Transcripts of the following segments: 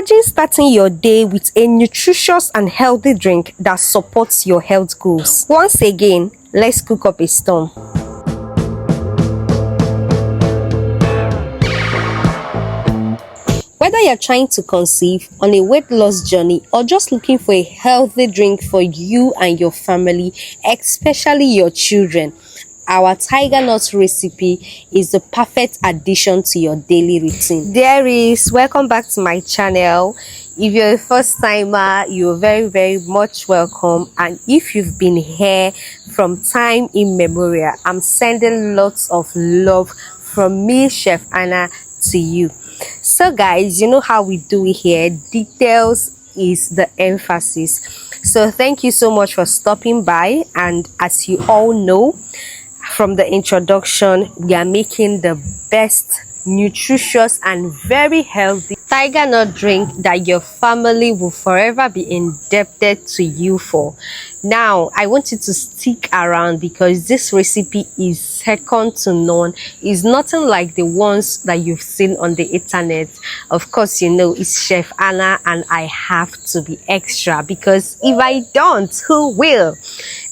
Imagine starting your day with a nutritious and healthy drink that supports your health goals. Once again, let's cook up a storm. Whether you're trying to conceive, on a weight loss journey, or just looking for a healthy drink for you and your family, especially your children, our tiger nut recipe is the perfect addition to your daily routine. Welcome back to my channel. If you're a first timer, you're very much welcome, and if you've been here from time immemorial, I'm sending lots of love from me, Chef Anna, to you. So guys, you know how we do it here. Details is the emphasis. So thank you so much for stopping by, and as you all know from the introduction, we are making the best, nutritious and very healthy tiger nut drink that your family will forever be indebted to you for. Now I want you to stick around because this recipe is second to none. It's nothing like the ones that you've seen on the internet. Of course, you know it's Chef Anna, and I have to be extra because if I don't, who will?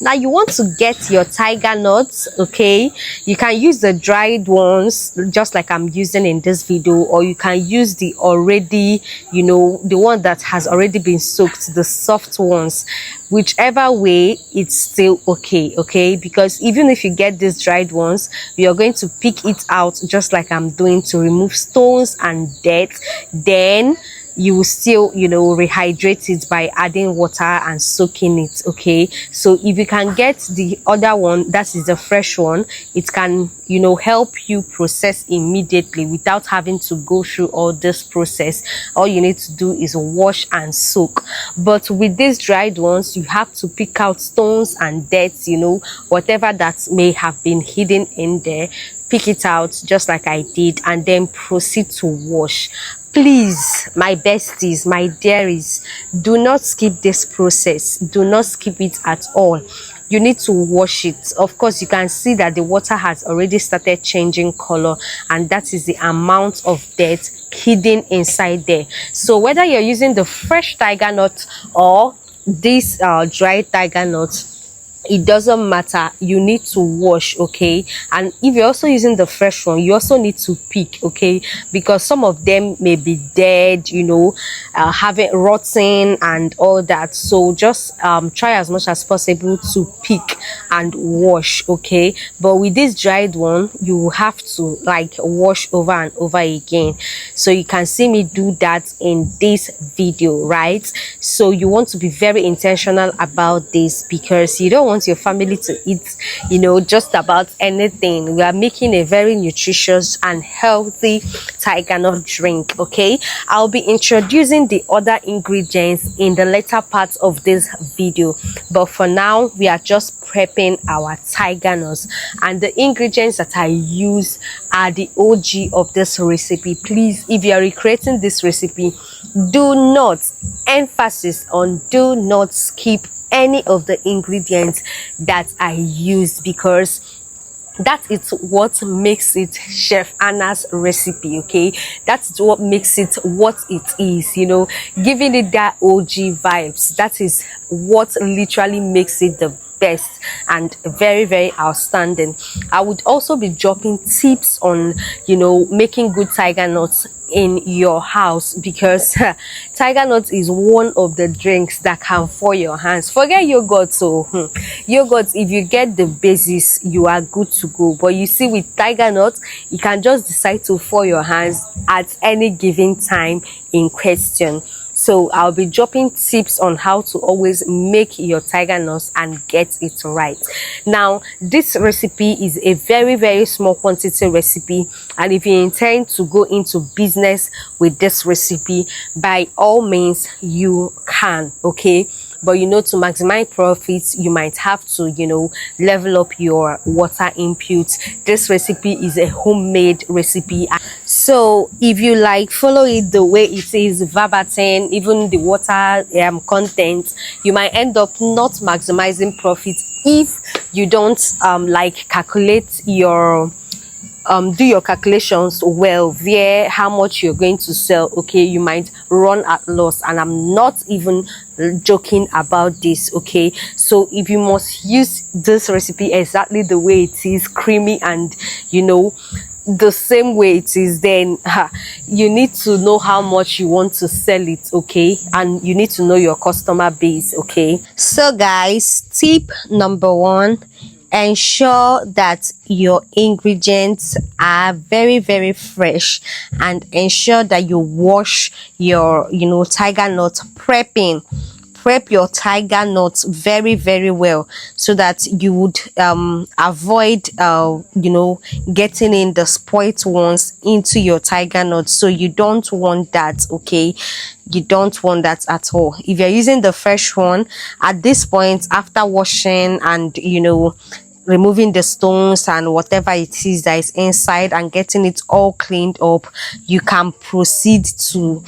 Now you want to get your tiger nuts, okay? You can use the dried ones just like I'm using in this video, or you can use the already, you know, the one that has already been soaked, the soft ones. Whichever way, it's still okay, because even if you get these dried ones, we are going to pick it out just like I'm doing to remove stones and dirt. Then you will still, you know, rehydrate it by adding water and soaking it. Okay, so if you can get the other one, that is the fresh one, it can, you know, help you process immediately without having to go through all this process. All you need to do is wash and soak. But with these dried ones, you have to pick out stones and dirt, you know, whatever that may have been hidden in there. Pick it out just like I did, and then proceed to wash. Please, my besties, my dearies, do not skip this process. Do not skip it at all. You need to wash it. Of course, you can see that the water has already started changing color, and that is the amount of dirt hidden inside there. So whether you're using the fresh tiger nut or this dried tiger nut, it doesn't matter. You need to wash, okay? And if you're also using the fresh one, you also need to pick, okay? Because some of them may be dead, you know, having rotten and all that. So just try as much as possible to pick and wash, okay? But with this dried one, you have to like wash over and over again. So you can see me do that in this video, right? So you want to be very intentional about this because you don't want your family to eat, you know, just about anything. We are making a very nutritious and healthy tiger nut drink, okay? I'll be introducing the other ingredients in the later part of this video, but for now we are just prepping our tiger nuts, and the ingredients that I use are the OG of this recipe. Please, if you are recreating this recipe, do not, emphasis on do not skip any of the ingredients that I use, because that is what makes it Chef Anna's recipe, okay? That's what makes it what it is, you know, giving it that OG vibes. That is what literally makes it the best and very outstanding. I would also be dropping tips on, you know, making good tiger nuts in your house, because tiger nut is one of the drinks that can fall your hands. Forget yogurt. So yogurt, if you get the basis, you are good to go. But you see, with tiger nut, you can just decide to fall your hands at any given time in question. So I'll be dropping tips on how to always make your tiger nuts and get it right. Now, this recipe is a very small quantity recipe, and if you intend to go into business with this recipe, by all means you can, okay? But you know, to maximize profits, you might have to, you know, level up your water input. This recipe is a homemade recipe, so if you like follow it the way it is verbatim, even the water content, you might end up not maximizing profit if you don't like calculate your do your calculations well via how much you're going to sell, okay, you might run at loss. And I'm not even joking about this, okay. So if you must use this recipe exactly the way it is, creamy and the same way it is, then you need to know how much you want to sell it, okay, and you need to know your customer base, okay. So guys, tip number one: ensure that your ingredients are very, very fresh, and ensure that you wash your tiger nut. Prep your tiger nuts very, very well, so that you would avoid getting in the spoiled ones into your tiger nuts. So you don't want that, okay. You don't want that at all. If you're using the fresh one, at this point, after washing and removing the stones and whatever it is that is inside and getting it all cleaned up, you can proceed to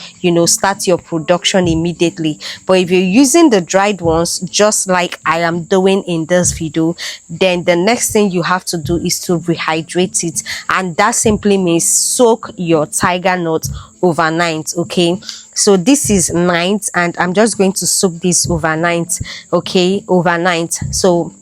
start your production immediately. But if you're using the dried ones, just like I am doing in this video, then the next thing you have to do is to rehydrate it, and that simply means soak your tiger nut overnight, okay. So this is night, and I'm just going to soak this overnight, okay, overnight. So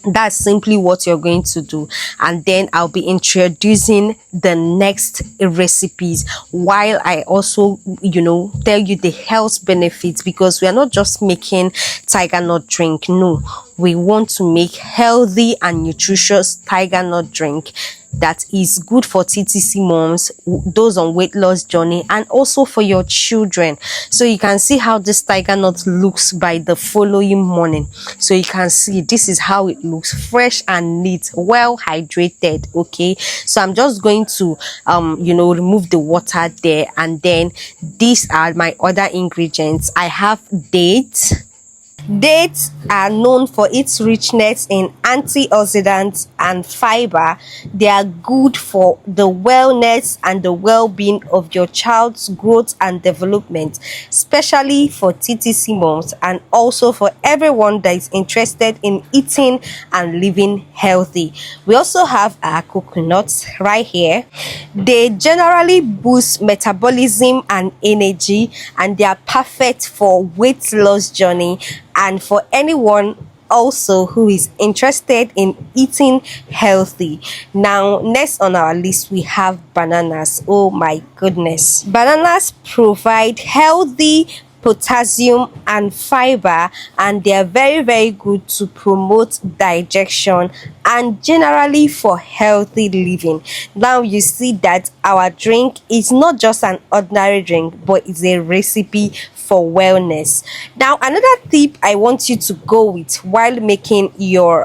that's simply what you're going to do, and then I'll be introducing the next recipes, while I also tell you the health benefits, because we are not just making tiger nut drink. No, we want to make healthy and nutritious tiger nut drink that is good for TTC moms, those on weight loss journey, and also for your children. So you can see how this tiger nut looks by the following morning. So you can see this is how it looks: fresh and neat, well hydrated, okay. So I'm just going to remove the water there, and then these are my other ingredients. I have dates. Dates are known for its richness in antioxidants and fiber. They are good for the wellness and the well-being of your child's growth and development, especially for TTC moms, and also for everyone that is interested in eating and living healthy. We also have our coconuts right here. They generally boost metabolism and energy, and they are perfect for weight loss journey, and for anyone also who is interested in eating healthy. Now, next on our list, we have bananas. Oh my goodness, bananas provide healthy potassium and fiber, and they are very, very good to promote digestion and generally for healthy living. Now you see that our drink is not just an ordinary drink, but it's a recipe for wellness. Now, another tip I want you to go with while making your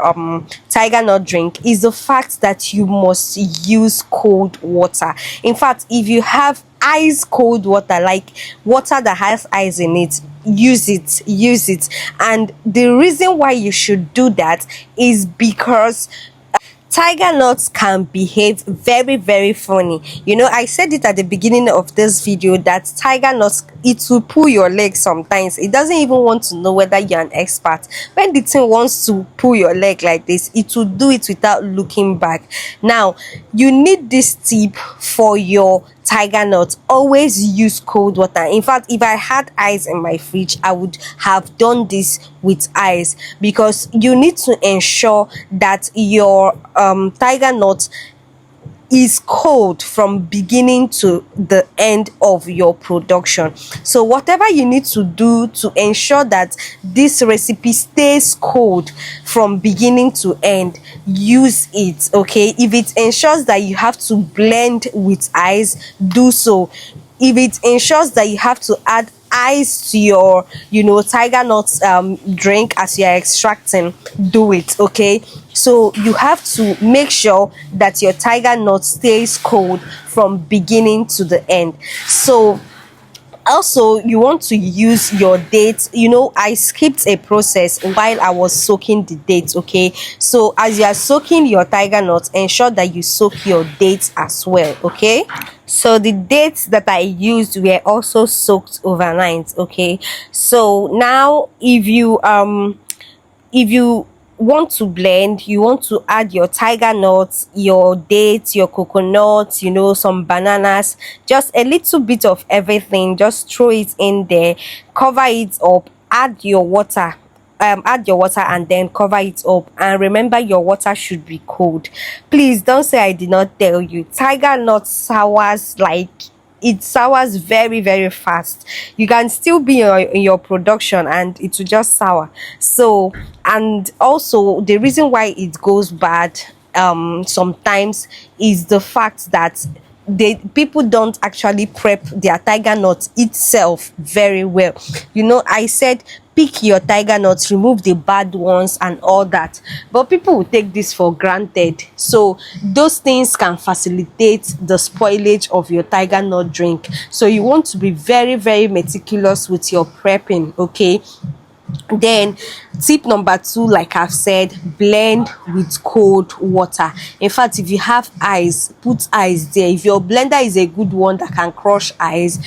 tiger nut drink is the fact that you must use cold water. In fact, if you have ice cold water, like water that has ice in it, use it. And the reason why you should do that is because tiger nuts can behave very, very funny. I said it at the beginning of this video that tiger nuts, it will pull your leg sometimes. It doesn't even want to know whether you're an expert. When the thing wants to pull your leg like this, it will do it without looking back. Now, you need this tip for your tiger nuts. Always use cold water. In fact, if I had ice in my fridge, I would have done this with ice, because you need to ensure that your tiger nut is cold from beginning to the end of your production. So whatever you need to do to ensure that this recipe stays cold from beginning to end, use it, okay. If it ensures that you have to blend with ice, do so. If it ensures that you have to add ice to your tiger nuts drink as you're extracting, do it, okay. So you have to make sure that your tiger nut stays cold from beginning to the end. So also, you want to use your dates. I skipped a process while I was soaking the dates, okay. So as you are soaking your tiger nuts, ensure that you soak your dates as well, okay. So the dates that I used were also soaked overnight, okay. So now if you want to blend, you want to add your tiger nuts, your dates, your coconuts, some bananas, just a little bit of everything. Just throw it in there, cover it up, add your water and then cover it up, and remember your water should be cold. Please don't say I did not tell you. Tiger nut sours, like, it sours very very fast. You can still be in your production and it will just sour. So, and also the reason why it goes bad sometimes is the fact that people don't actually prep their tiger nut itself very well. I said pick your tiger nuts, remove the bad ones and all that, but people will take this for granted. So those things can facilitate the spoilage of your tiger nut drink. So you want to be very very meticulous with your prepping, okay? Then tip number 2, like I've said, blend with cold water. In fact, if you have ice, put ice there. If your blender is a good one that can crush ice,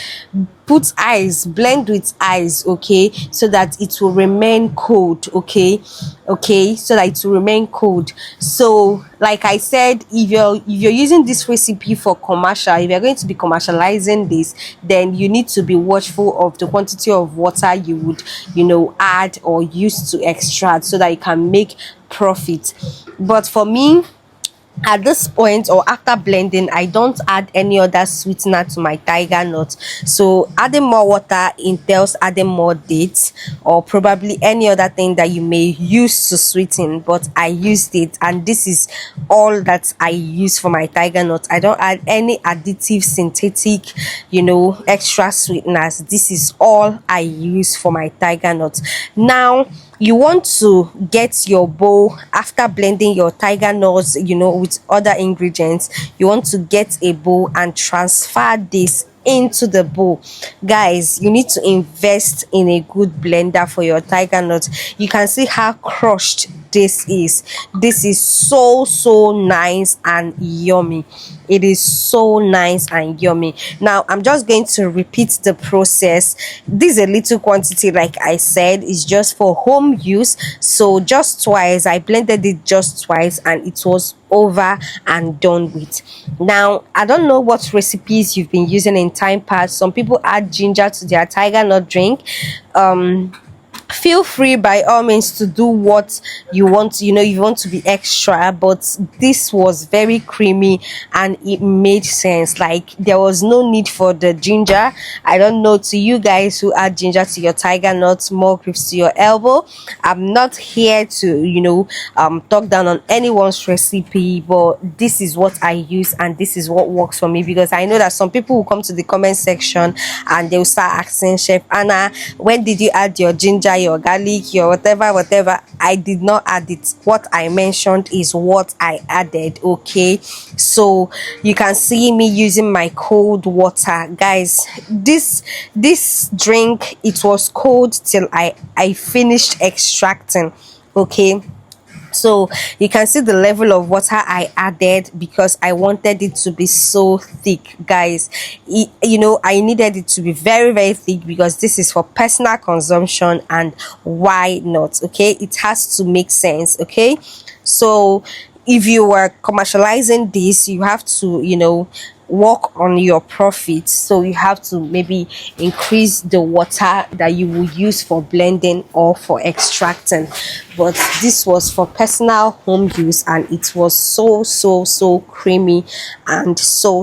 put ice, blend with ice, okay, so that it will remain cold, okay, so that it will remain cold. So like I said, if you're using this recipe for commercial, if you're going to be commercializing this, then you need to be watchful of the quantity of water you would add or use to extract, so that you can make profit. But for me, at this point or after blending, I don't add any other sweetener to my tiger nut. So adding more water entails adding more dates or probably any other thing that you may use to sweeten, but I used it, and this is all that I use for my tiger nut. I don't add any additive, synthetic, extra sweeteners. This is all I use for my tiger nut. Now you want to get your bowl after blending your tiger nuts, with other ingredients. You want to get a bowl and transfer this into the bowl. Guys, you need to invest in a good blender for your tiger nuts. You can see how crushed this is. This is so nice and yummy. It is so nice and yummy. Now I'm just going to repeat the process. This is a little quantity, like I said, is just for home use. So just twice, I blended it just twice and it was over and done with. Now I don't know what recipes you've been using in time past. Some people add ginger to their tiger nut drink. Feel free by all means to do what you want. You want to be extra, but this was very creamy and it made sense. Like, there was no need for the ginger. I don't know, to you guys who add ginger to your tiger nuts, more grips to your elbow. I'm not here to talk down on anyone's recipe, but this is what I use and this is what works for me, because I know that some people will come to the comment section and they'll start asking, Chef Anna, when did you add your ginger, your garlic, your whatever? I did not add it. What I mentioned is what I added, okay? So you can see me using my cold water. Guys, this drink, it was cold till I finished extracting, okay? So you can see the level of water I added because I wanted it to be so thick, guys. I needed it to be very very thick because this is for personal consumption, and why not? Okay, it has to make sense. Okay, so if you were commercializing this, you have to work on your profits. So you have to maybe increase the water that you will use for blending or for extracting, but this was for personal home use and it was so creamy and so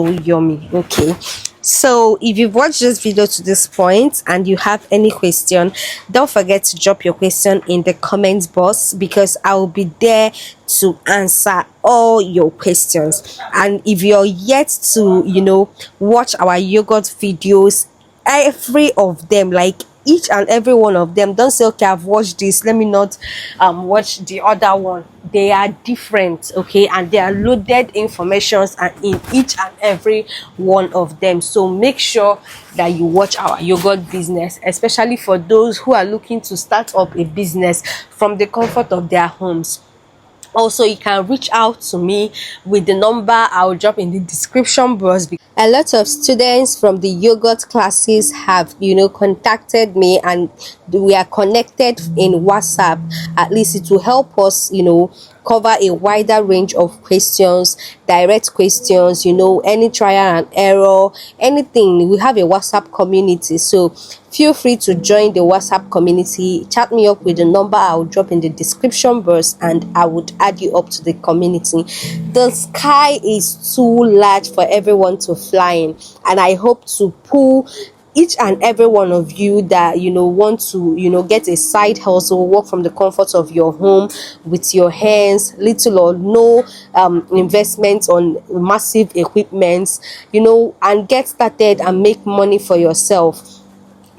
yummy. Okay, so if you've watched this video to this point and you have any question, don't forget to drop your question in the comments box, because I will be there to answer all your questions. And if you're yet to watch our yogurt videos, every of them, like each and every one of them, don't say, okay, I've watched this, let me not watch the other one. They are different, okay, and they are loaded informations and in each and every one of them. So make sure that you watch our yogurt business, especially for those who are looking to start up a business from the comfort of their homes. Also, you can reach out to me with the number I'll drop in the description box. A lot of students from the yogurt classes have, contacted me, and we are connected in WhatsApp. At least it will help us, cover a wider range of questions, direct questions, any trial and error, anything. We have a WhatsApp community, so feel free to join the WhatsApp community. Chat me up with the number I'll drop in the description box, and I would add you up to the community. The sky is too large for everyone to fly in, and I hope to pull each and every one of you that want to get a side hustle, work from the comfort of your home with your hands, little or no investment on massive equipment, and get started and make money for yourself.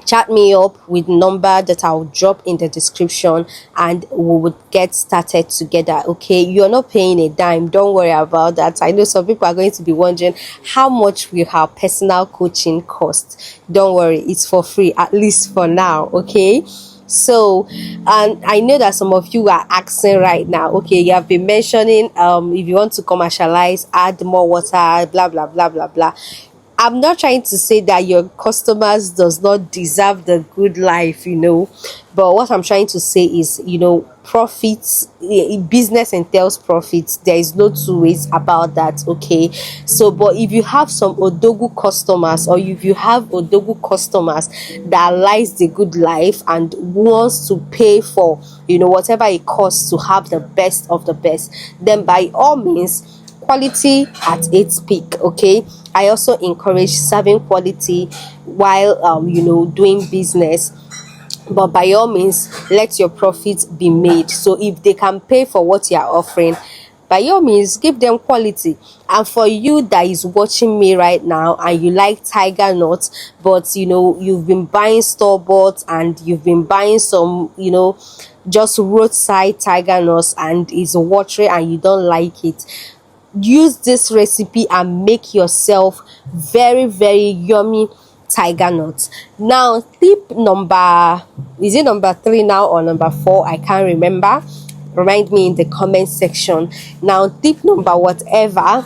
Chat me up with number that I'll drop in the description, and we would get started together. Okay, you're not paying a dime, don't worry about that. I know some people are going to be wondering how much will our personal coaching cost. Don't worry, it's for free, at least for now. Okay, so, and I know that some of you are asking right now, okay, you have been mentioning if you want to commercialize, add more water, blah blah blah blah blah. I'm not trying to say that your customers does not deserve the good life, but what I'm trying to say is, profits, business entails profits. There is no two ways about that. Okay, so but if you have some odogu customers, or if you have odogu customers that likes the good life and wants to pay for whatever it costs to have the best of the best, then by all means, quality at its peak. Okay, I also encourage serving quality while doing business, but by all means, let your profits be made. So if they can pay for what you are offering, by all means, give them quality. And for you that is watching me right now and you like tiger nuts, but you've been buying store bought and you've been buying some just roadside tiger nuts and it's watery and you don't like it, use this recipe and make yourself very very yummy tiger nuts. Now, tip number, is it number 3 now or number 4? I can't remember. Remind me in the comment section. Now, tip number whatever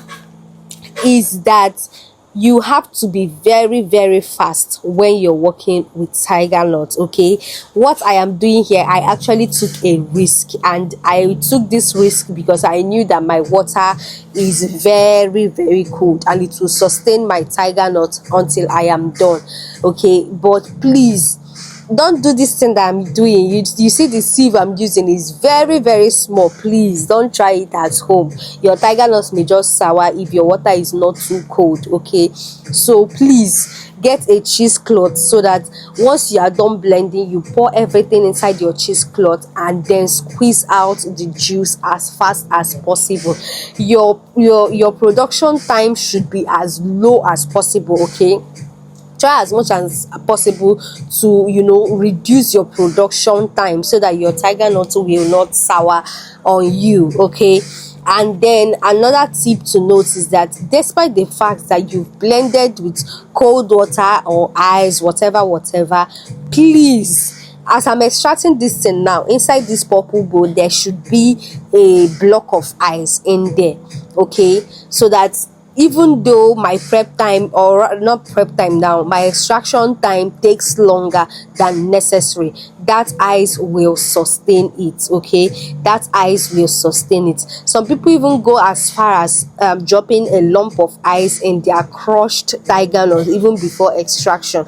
is that you have to be very very fast when you're working with tiger nuts. Okay, what I am doing here, I actually took a risk, and I took this risk because I knew that my water is very very cold and it will sustain my tiger nut until I am done. Okay, but please don't do this thing that I'm doing. You see the sieve I'm using is very very small. Please don't try it at home. Your tiger nuts may just sour if your water is not too cold. Okay, so please get a cheesecloth so that once you are done blending, you pour everything inside your cheesecloth and then squeeze out the juice as fast as possible. Your production time should be as low as possible. Okay, try as much as possible to reduce your production time so that your tiger nut will not sour on you. Okay, and then another tip to note is that despite the fact that you've blended with cold water or ice, whatever, please, as I'm extracting this thing now, inside this purple bowl there should be a block of ice in there. Okay, so that even though my prep time, or not prep time now, my extraction time takes longer than necessary, that ice will sustain it. Okay, that ice will sustain it. Some people even go as far as dropping a lump of ice in their crushed tiger nut even before extraction.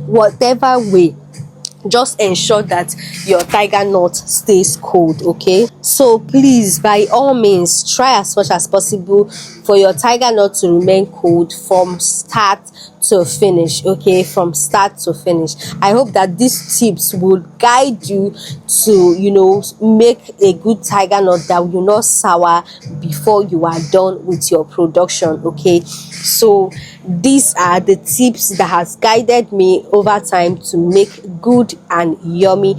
Whatever way, just ensure that your tiger nut stays cold. Okay, so please, by all means, try as much as possible for your tiger nut to remain cold from start to finish. Okay, from start to finish. I hope that these tips will guide you to make a good tiger nut that will not sour before you are done with your production. Okay, so these are the tips that has guided me over time to make good and yummy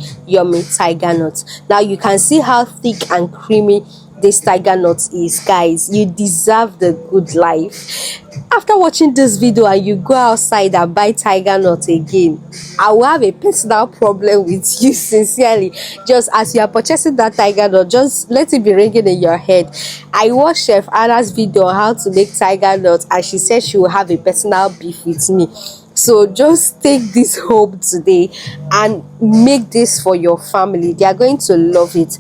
tiger nuts. Now you can see how thick and creamy this tiger nut is, guys. You deserve the good life. After watching this video and you go outside and buy tiger nut again, I will have a personal problem with you, sincerely. Just as you are purchasing that tiger nut, just let it be ringing in your head. I watched Chef Anna's video on how to make tiger nut, and she said she will have a personal beef with me. So just take this home today and make this for your family. They are going to love it.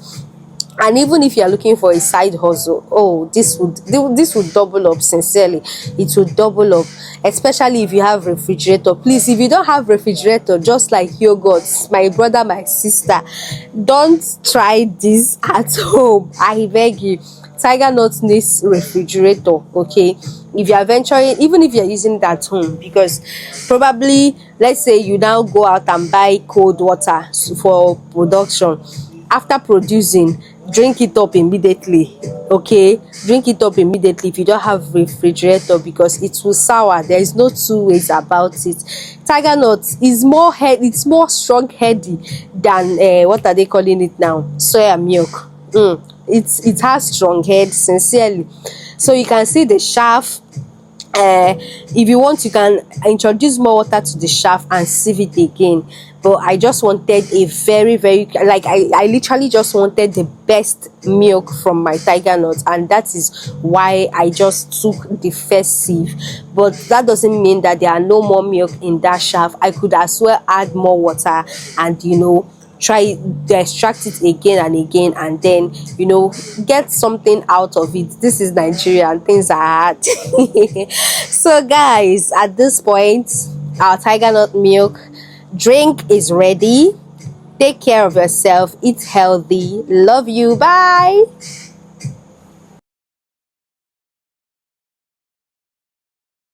And even if you are looking for a side hustle, oh, this would double up. Sincerely, it would double up, especially if you have refrigerator. Please, if you don't have refrigerator, just like yogurt, my brother, my sister, don't try this at home, I beg you. Tiger nut needs refrigerator, okay? If you are venturing, even if you're using it at home, because probably, let's say you now go out and buy cold water for production. After producing, drink it up immediately, okay? Drink it up immediately if you don't have refrigerator, because it will sour. There is no two ways about it. Tiger nut is more it's more strong heady than what are they calling it now, soya milk. It has strong head, sincerely. So you can see the shaft. If you want, you can introduce more water to the shaft and sieve it again, but I just wanted a very, like, I literally just wanted the best milk from my tiger nut, and that is why I just took the first sieve. But that doesn't mean that there are no more milk in that shaft. I could as well add more water and, you know, try to extract it again and again, and then, you know, get something out of it. This is Nigeria and things are hard. So guys, at this point, our tiger nut milk drink is ready. Take care of yourself, eat healthy, love you, bye.